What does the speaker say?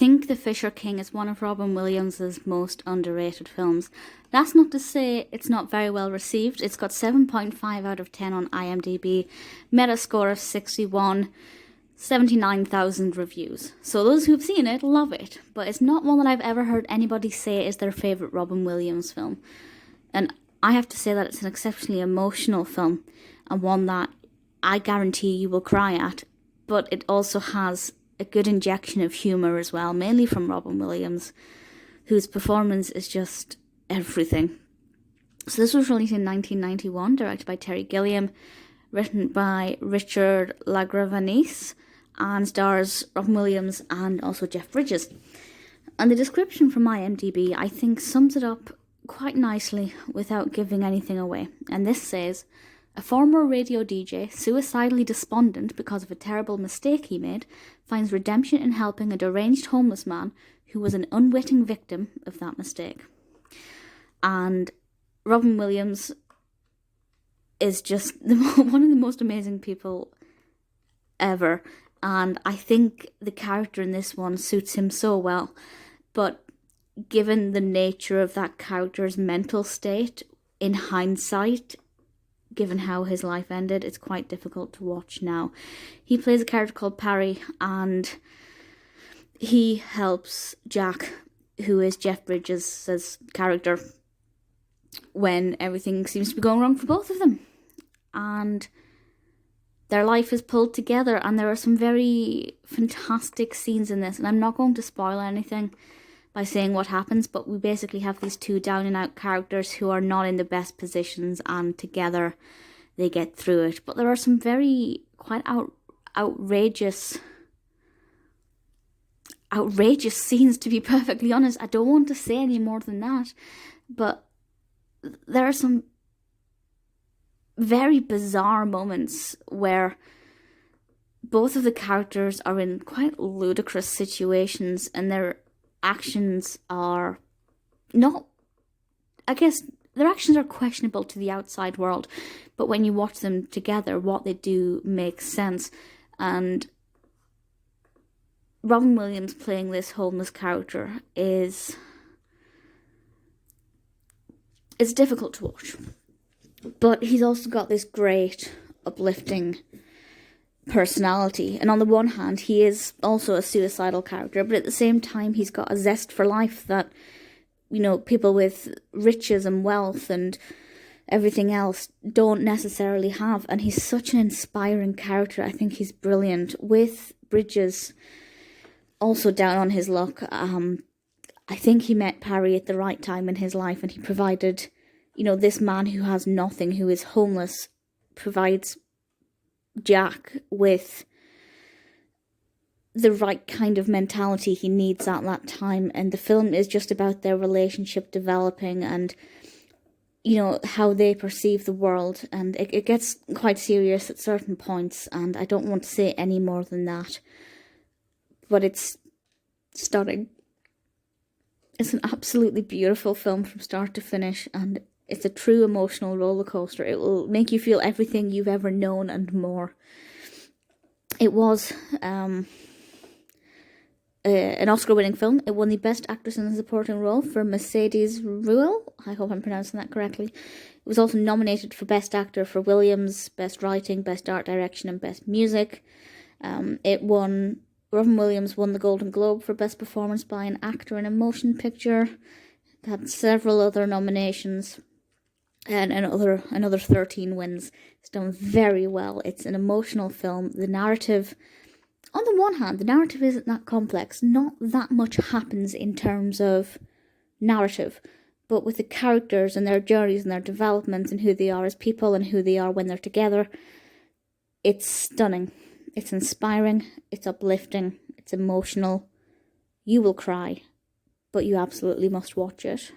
think The Fisher King is one of Robin Williams' most underrated films. That's not to say it's not very well received. It's got 7.5 out of 10 on IMDb, Metascore of 61, 79,000 reviews. So those who've seen it love it, but it's not one that I've ever heard anybody say is their favourite Robin Williams film. And I have to say that it's an exceptionally emotional film, and one that I guarantee you will cry at, but it also has a good injection of humour as well, mainly from Robin Williams, whose performance is just everything. So this was released in 1991, directed by Terry Gilliam, written by Richard LaGravenese, and stars Robin Williams and also Jeff Bridges. And the description from IMDb, I think, sums it up quite nicely without giving anything away. And this says, a former radio DJ, suicidally despondent because of a terrible mistake he made, finds redemption in helping a deranged homeless man who was an unwitting victim of that mistake. And Robin Williams is just one of the most amazing people ever. And I think the character in this one suits him so well. But given the nature of that character's mental state, in hindsight, given how his life ended, it's quite difficult to watch now. He plays a character called Parry, and he helps Jack, who is Jeff Bridges' character, when everything seems to be going wrong for both of them. And their life is pulled together, and there are some very fantastic scenes in this, and I'm not going to spoil anything by saying what happens, but we basically have these two down-and-out characters who are not in the best positions, and together they get through it. But there are some very quite outrageous scenes, to be perfectly honest. I don't want to say any more than that, but there are some very bizarre moments where both of the characters are in quite ludicrous situations, and their actions are not, I guess, their actions are questionable to the outside world, but when you watch them together, what they do makes sense. And Robin Williams playing this homeless character is difficult to watch. But he's also got this great, uplifting personality. And on the one hand, he is also a suicidal character, but at the same time, he's got a zest for life that, you know, people with riches and wealth and everything else don't necessarily have. And he's such an inspiring character. I think he's brilliant. With Bridges also down on his luck, I think he met Parry at the right time in his life, and he provided, you know, this man who has nothing, who is homeless, provides Jack with the right kind of mentality he needs at that time. And the film is just about their relationship developing and, you know, how they perceive the world. And it gets quite serious at certain points, and I don't want to say any more than that. But it's stunning. It's an absolutely beautiful film from start to finish, and it's a true emotional roller coaster. It will make you feel everything you've ever known and more. It was an Oscar-winning film. It won the Best Actress in a Supporting Role for Mercedes Ruehl. I hope I'm pronouncing that correctly. It was also nominated for Best Actor for Williams, Best Writing, Best Art Direction, and Best Music. Robin Williams won the Golden Globe for Best Performance by an Actor in a Motion Picture. It had several other nominations and another 13 wins. It's done very well. It's an emotional film. The narrative, on the one hand, the narrative isn't that complex. Not that much happens in terms of narrative, but with the characters and their journeys and their developments and who they are as people and who they are when they're together, it's stunning. It's inspiring, it's uplifting, it's emotional. You will cry, but you absolutely must watch it.